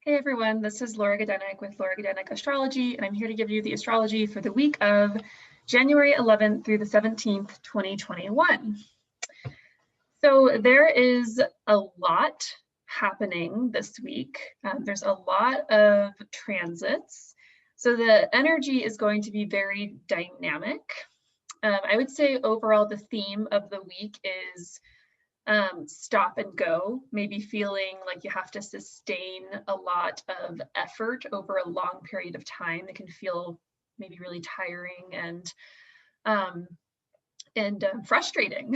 Hey everyone, this is Laura Gadenik with Laura Gadenik Astrology, and I'm here to give you the astrology for the week of January 11th through the 17th, 2021. So there is a lot happening this week. There's a lot of transits. So the energy is going to be very dynamic. I would say overall the theme of the week is stop and go, maybe feeling like you have to sustain a lot of effort over a long period of time. It can feel maybe really tiring and frustrating.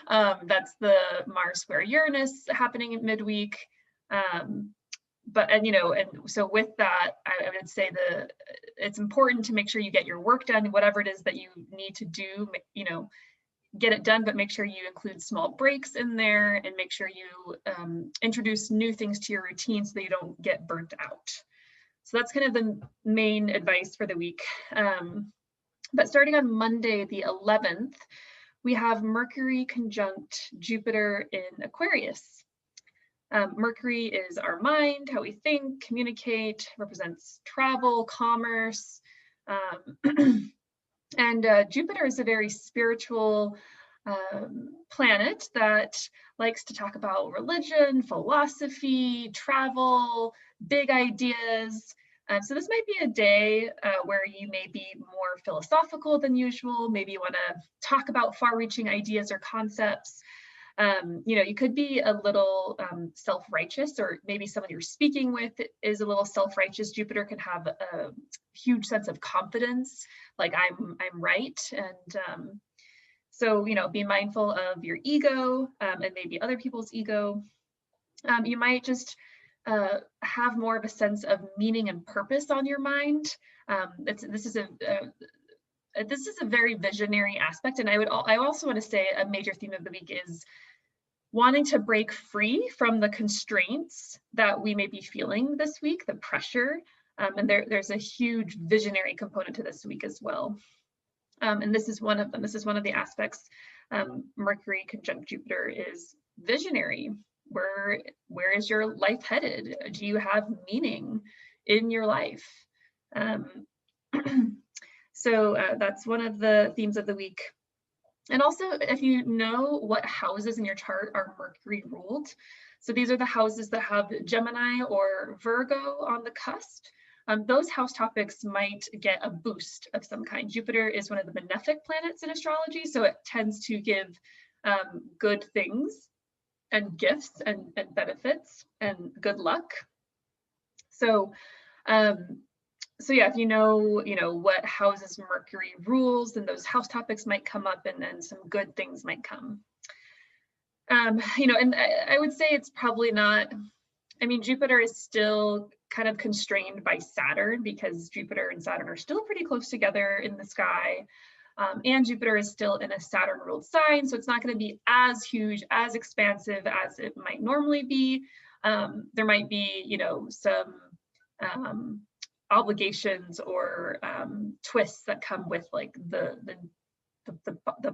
That's the Mars square Uranus happening in midweek. And so with that, I would say it's important to make sure you get your work done, whatever it is that you need to do, get it done, but make sure you include small breaks in there and make sure you introduce new things to your routine so that you don't get burnt out. So that's kind of the main advice for the week. But starting on Monday, the 11th, we have Mercury conjunct Jupiter in Aquarius. Mercury is our mind, how we think, communicate, represents travel, commerce, and Jupiter is a very spiritual planet that likes to talk about religion, philosophy, travel, big ideas. So this might be a day where you may be more philosophical than usual. Maybe you want to talk about far-reaching ideas or concepts. You could be a little self-righteous, or maybe someone you're speaking with is a little self-righteous. Jupiter can have a huge sense of confidence, like I'm right. And so, be mindful of your ego and maybe other people's ego. You might just have more of a sense of meaning and purpose on your mind. This is a very visionary aspect. And I also want to say a major theme of the week is wanting to break free from the constraints that we may be feeling this week, the pressure. And there's a huge visionary component to this week as well. And this is one of them. This is one of the aspects. Mercury conjunct Jupiter is visionary. Where is your life headed? Do you have meaning in your life? So that's one of the themes of the week. And also, if you know what houses in your chart are Mercury ruled, so these are the houses that have Gemini or Virgo on the cusp, those house topics might get a boost of some kind. Jupiter is one of the benefic planets in astrology, so it tends to give good things and gifts and benefits and good luck. So yeah, if you know what houses Mercury rules, then those house topics might come up, and then some good things might come. And I would say it's probably not. I mean, Jupiter is still kind of constrained by Saturn, because Jupiter and Saturn are still pretty close together in the sky. And Jupiter is still in a Saturn-ruled sign, so it's not going to be as huge, as expansive as it might normally be. There might be, some obligations or twists that come with like the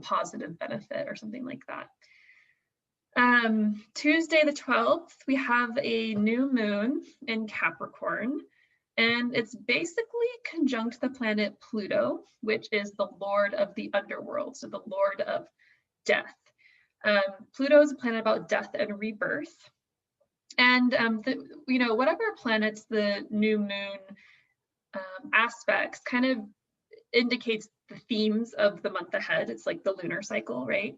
positive benefit or something like that. Tuesday the 12th, we have a new moon in Capricorn, and it's basically conjunct the planet Pluto, which is the lord of the underworld, so the lord of death. Pluto is a planet about death and rebirth. And whatever planets the new moon aspects kind of indicates the themes of the month ahead. It's like the lunar cycle, right?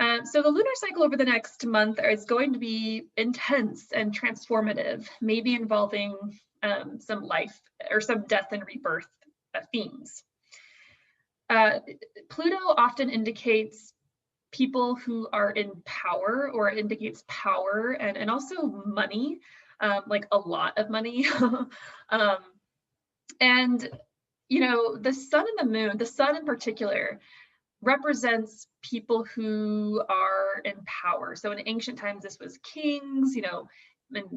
So the lunar cycle over the next month is going to be intense and transformative, maybe involving some life or some death and rebirth themes. Pluto often indicates people who are in power, or it indicates power and also money, like a lot of money. And the sun and the moon, the sun in particular, represents people who are in power. So in ancient times, this was kings, in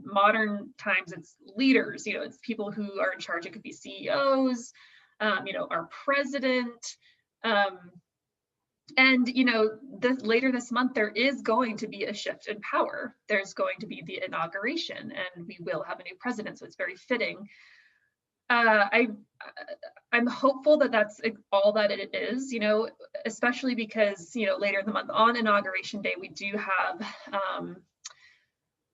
modern times, it's leaders, it's people who are in charge. It could be CEOs, our president. And, later this month, there is going to be a shift in power. There's going to be the inauguration, and we will have a new president, so it's very fitting. I'm hopeful that that's all that it is, especially because, later in the month on Inauguration Day, we do have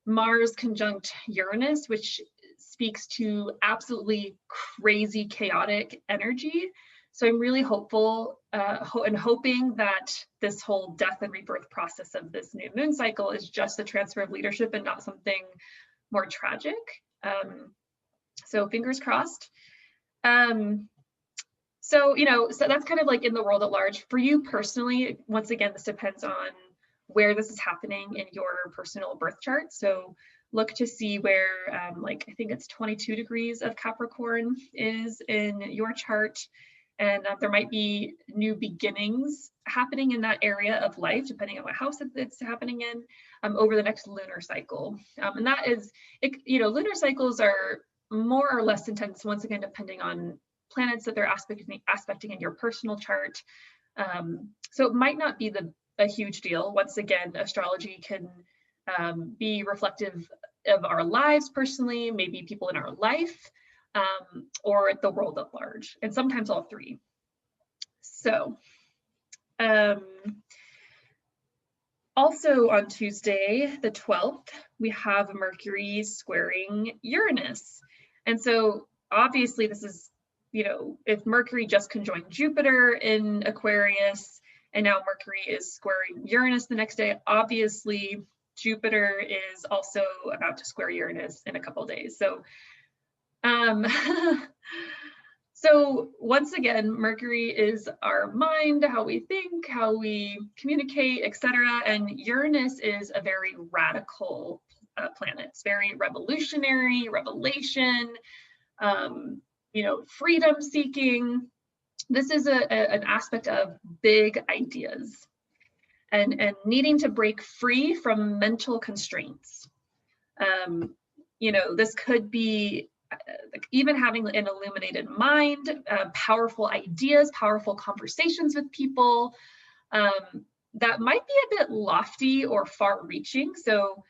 Mars conjunct Uranus, which speaks to absolutely crazy chaotic energy. So I'm really hopeful and hoping that this whole death and rebirth process of this new moon cycle is just a transfer of leadership and not something more tragic. So fingers crossed. So that's kind of like in the world at large. For you personally, once again, this depends on where this is happening in your personal birth chart. So look to see where, I think it's 22 degrees of Capricorn is in your chart. And there might be new beginnings happening in that area of life, depending on what house it's happening in, over the next lunar cycle. And that is, lunar cycles are more or less intense, once again, depending on planets that they're aspecting in your personal chart. So it might not be a huge deal. Once again, astrology can be reflective of our lives personally, maybe people in our life, or the world at large, and sometimes all three. So also on Tuesday, the 12th, we have Mercury squaring Uranus. And so obviously this is, if Mercury just conjoined Jupiter in Aquarius, and now Mercury is squaring Uranus the next day, obviously Jupiter is also about to square Uranus in a couple of days. So so once again, Mercury is our mind, how we think, how we communicate, etc. And Uranus is a very radical planet. It's very revolutionary, revelation, freedom seeking. This is an aspect of big ideas and needing to break free from mental constraints. This could be even having an illuminated mind, powerful ideas, powerful conversations with people that might be a bit lofty or far-reaching. So,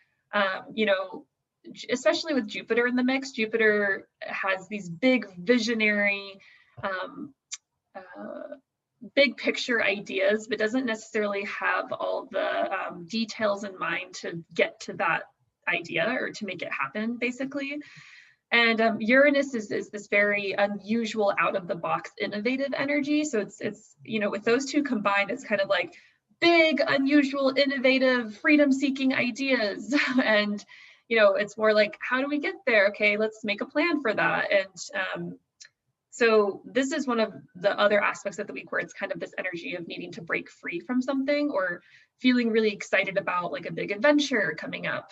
especially with Jupiter in the mix, Jupiter has these big visionary, big picture ideas, but doesn't necessarily have all the details in mind to get to that idea or to make it happen, basically. And Uranus is this very unusual, out of the box, innovative energy. So it's with those two combined, it's kind of like big, unusual, innovative, freedom-seeking ideas. And it's more like, how do we get there? Okay, let's make a plan for that. And so this is one of the other aspects of the week where it's kind of this energy of needing to break free from something or feeling really excited about like a big adventure coming up.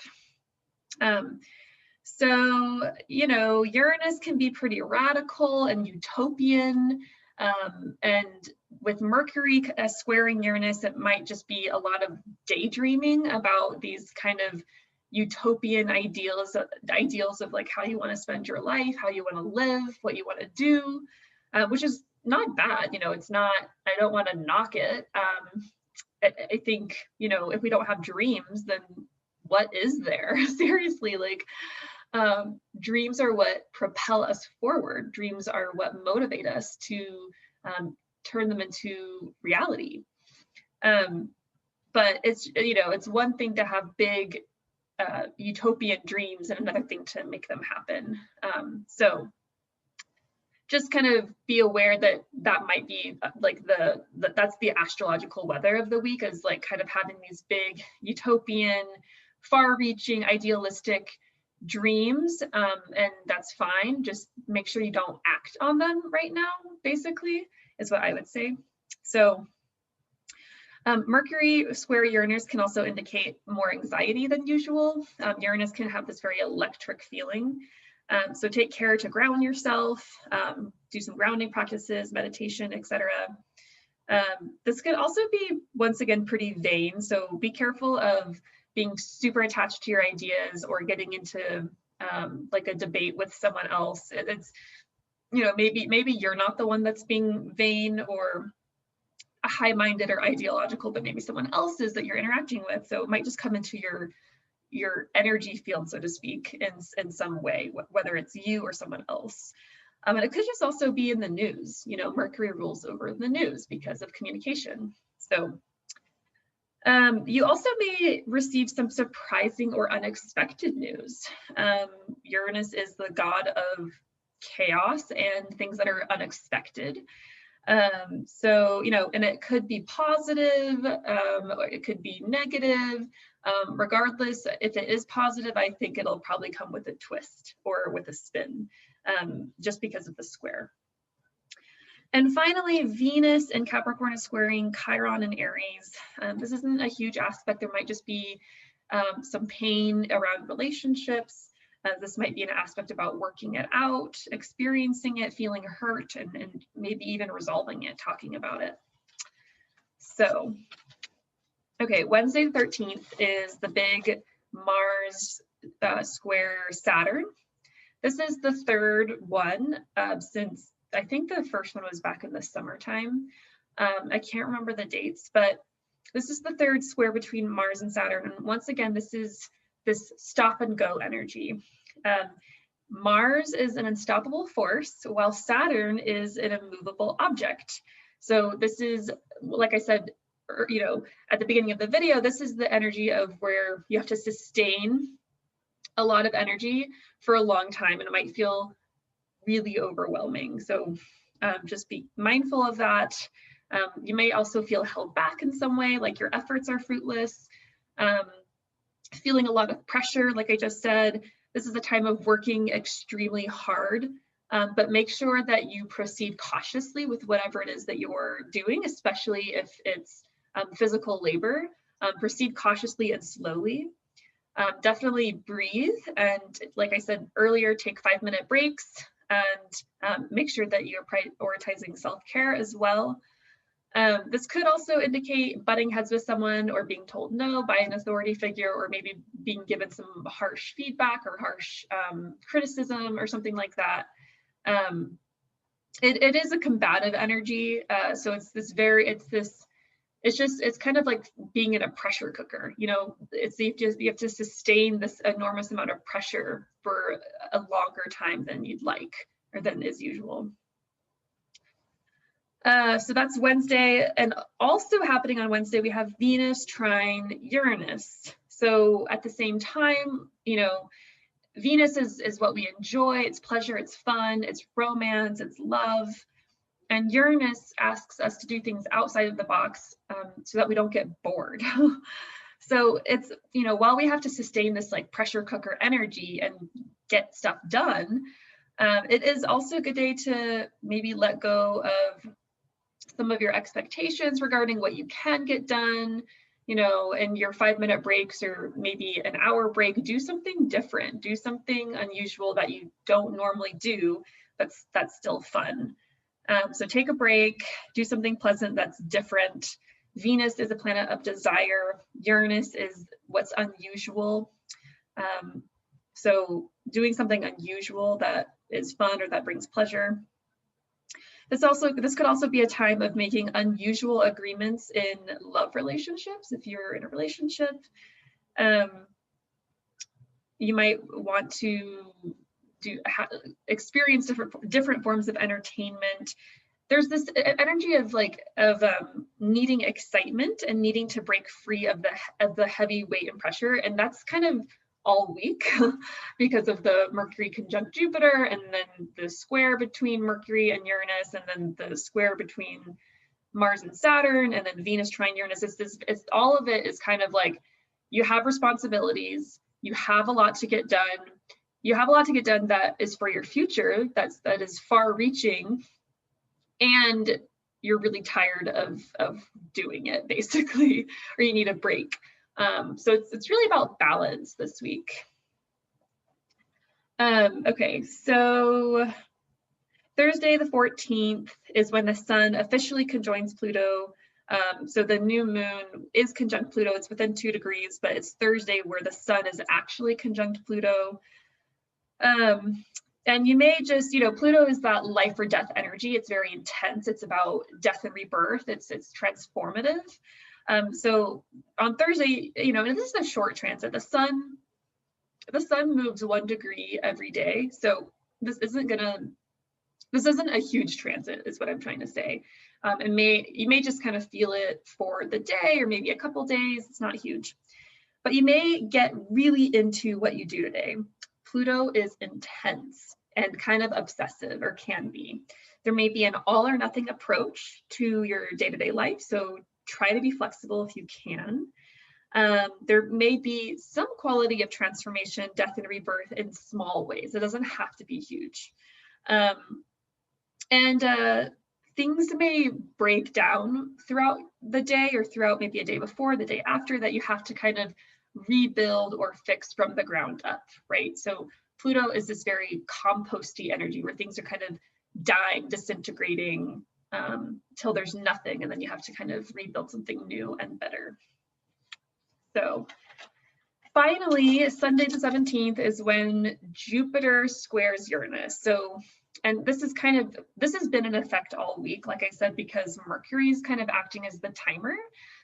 So, Uranus can be pretty radical and utopian. And with Mercury squaring Uranus, it might just be a lot of daydreaming about these kind of utopian ideals of like how you want to spend your life, how you want to live, what you want to do, which is not bad. It's not, I don't want to knock it. I think, if we don't have dreams, then what is there? Seriously, like, dreams are what propel us forward. Dreams are what motivate us to turn them into reality. But it's one thing to have big utopian dreams and another thing to make them happen. So just kind of be aware that might be like that's the astrological weather of the week, is like kind of having these big utopian, far-reaching, idealistic dreams, and that's fine. Just make sure you don't act on them right now, basically, is what I would say. So Mercury square Uranus can also indicate more anxiety than usual. Uranus can have this very electric feeling. So take care to ground yourself, do some grounding practices, meditation, etc. This could also be, once again, pretty vain. So be careful of being super attached to your ideas or getting into like a debate with someone else. It's, maybe you're not the one that's being vain, or high-minded or ideological, but maybe someone else is that you're interacting with. So it might just come into your energy field, so to speak, in some way, whether it's you or someone else. And it could just also be in the news. You know, Mercury rules over the news because of communication. So you also may receive some surprising or unexpected news. Uranus is the god of chaos and things that are unexpected. So, you know, and it could be positive, or it could be negative. Regardless, if it is positive, I think it'll probably come with a twist or with a spin, just because of the square. And finally, Venus in Capricorn is squaring Chiron in Aries. This isn't a huge aspect. There might just be some pain around relationships. This might be an aspect about working it out, experiencing it, feeling hurt, and maybe even resolving it, talking about it. So, okay, Wednesday the 13th is the big Mars square Saturn. This is the third one since I think the first one was back in the summertime. I can't remember the dates, but this is the third square between Mars and Saturn. And once again, this is this stop and go energy. Mars is an unstoppable force, while Saturn is an immovable object. So this is, like I said, you know, at the beginning of the video, this is the energy of where you have to sustain a lot of energy for a long time, and it might feel really overwhelming. So just be mindful of that. You may also feel held back in some way, like your efforts are fruitless, feeling a lot of pressure, like I just said. This is a time of working extremely hard, but make sure that you proceed cautiously with whatever it is that you're doing, especially if it's physical labor. Proceed cautiously and slowly. Definitely breathe, and like I said earlier, take 5-minute breaks, and make sure that you're prioritizing self-care as well. This could also indicate butting heads with someone or being told no by an authority figure, or maybe being given some harsh feedback or harsh criticism or something like that. It is a combative energy, so it's kind of like being in a pressure cooker. You know, you have to sustain this enormous amount of pressure for a longer time than you'd like, or than is usual. So that's Wednesday, and also happening on Wednesday, we have Venus trine Uranus. So at the same time, you know, Venus is what we enjoy. It's pleasure, it's fun, it's romance, it's love. And Uranus asks us to do things outside of the box so that we don't get bored. So it's, you know, while we have to sustain this like pressure cooker energy and get stuff done, it is also a good day to maybe let go of some of your expectations regarding what you can get done, you know, and your 5-minute breaks or maybe an hour break. Do something different, do something unusual that you don't normally do, that's still fun. So take a break, do something pleasant that's different. Venus is a planet of desire. Uranus is what's unusual. So doing something unusual that is fun or that brings pleasure. This could also be a time of making unusual agreements in love relationships. If you're in a relationship, you might want to experience different forms of entertainment. There's this energy of needing excitement and needing to break free of the heavy weight and pressure, and that's kind of all week because of the Mercury conjunct Jupiter, and then the square between Mercury and Uranus, and then the square between Mars and Saturn, and then Venus trine Uranus. It's all of it is kind of like you have responsibilities, you have a lot to get done. You have a lot to get done that is for your future, that is far-reaching, and you're really tired of doing it, basically, or you need a break. So it's really about balance this week. Okay, so Thursday the 14th is when the sun officially conjoins Pluto. So the new moon is conjunct Pluto. It's within 2 degrees, but it's Thursday where the sun is actually conjunct Pluto. And you may just, Pluto is that life or death energy. It's very intense. It's about death and rebirth. It's transformative. So on Thursday, and this is a short transit. The sun moves 1 degree every day. So this isn't a huge transit, is what I'm trying to say. You may just kind of feel it for the day or maybe a couple days. It's not huge, but you may get really into what you do today. Pluto is intense and kind of obsessive, or can be. There may be an all or nothing approach to your day-to-day life, so try to be flexible if you can. There may be some quality of transformation, death and rebirth in small ways. It doesn't have to be huge. Things may break down throughout the day, or throughout maybe a day before, the day after, that you have to kind of rebuild or fix from the ground up, right? So Pluto is this very composty energy where things are kind of dying, disintegrating till there's nothing, and then you have to kind of rebuild something new and better. So finally, Sunday the 17th is when Jupiter squares Uranus. So, and this has been in effect all week, like I said, because Mercury is kind of acting as the timer.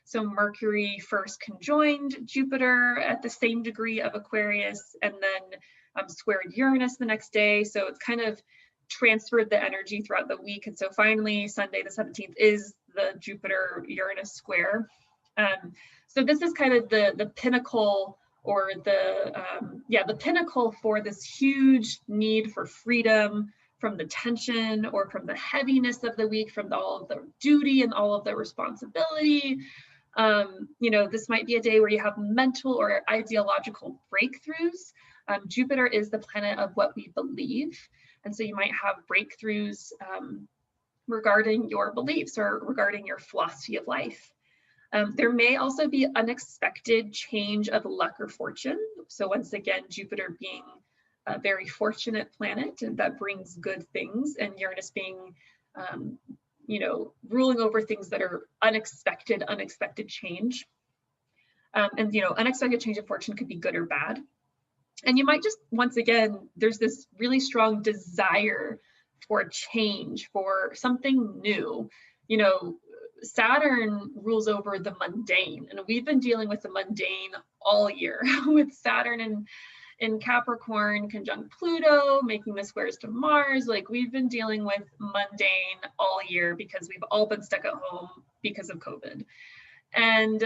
So Mercury first conjoined Jupiter at the same degree of Aquarius, and then squared Uranus the next day. So it's kind of transferred the energy throughout the week. And so finally, Sunday the 17th is the Jupiter-Uranus square. So this is kind of the pinnacle, or the pinnacle for this huge need for freedom from the tension or from the heaviness of the week, from all of the duty and all of the responsibility. This might be a day where you have mental or ideological breakthroughs. Jupiter is the planet of what we believe. And so you might have breakthroughs regarding your beliefs or regarding your philosophy of life. There may also be unexpected change of luck or fortune. So once again, Jupiter being a very fortunate planet, and that brings good things, and Uranus being, ruling over things that are unexpected change. Unexpected change of fortune could be good or bad. And you might just, once again, there's this really strong desire for change, for something new. Saturn rules over the mundane, and we've been dealing with the mundane all year with Saturn in Capricorn conjunct Pluto, making the squares to Mars. Like, we've been dealing with mundane all year because we've all been stuck at home because of COVID. And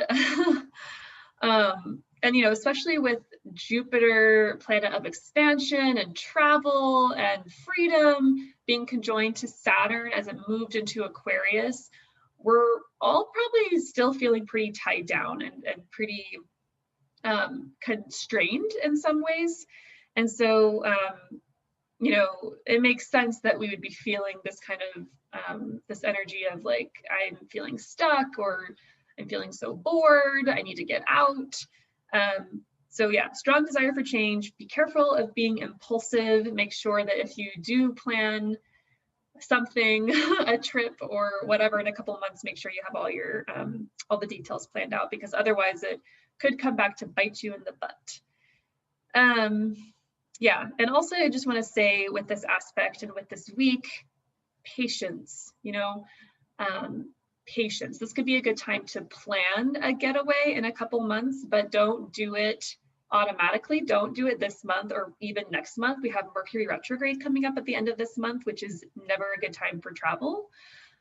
especially with Jupiter, planet of expansion and travel and freedom, being conjoined to Saturn as it moved into Aquarius, we're all probably still feeling pretty tied down and pretty constrained in some ways. And so, it makes sense that we would be feeling this kind of, this energy of like, I'm feeling stuck, or I'm feeling so bored, I need to get out. So yeah, strong desire for change. Be careful of being impulsive. Make sure that if you do plan something, a trip or whatever in a couple of months, make sure you have all the details planned out, because otherwise it could come back to bite you in the butt. Yeah, and also I just want to say, with this aspect and with this week, patience, patience. This could be a good time to plan a getaway in a couple months, but don't do it automatically. Don't do it this month or even next month. We have Mercury Retrograde coming up at the end of this month, which is never a good time for travel.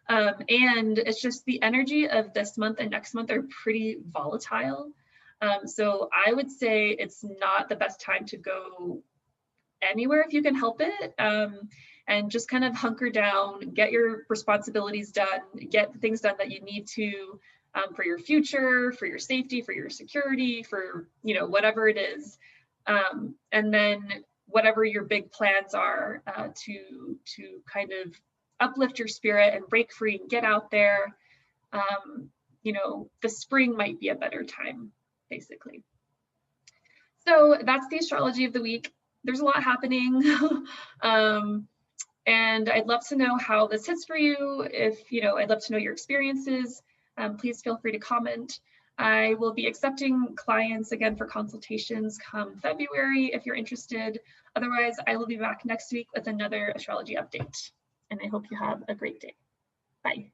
And it's just the energy of this month and next month are pretty volatile. So I would say it's not the best time to go anywhere if you can help it. And just kind of hunker down, get your responsibilities done, get the things done that you need to for your future, for your safety, for your security, for whatever it is. And then whatever your big plans are to kind of uplift your spirit and break free and get out there. The spring might be a better time, basically. So that's the astrology of the week. There's a lot happening. And I'd love to know how this hits for you. I'd love to know your experiences. Please feel free to comment. I will be accepting clients again for consultations come February if you're interested. Otherwise, I will be back next week with another astrology update. And I hope you have a great day. Bye.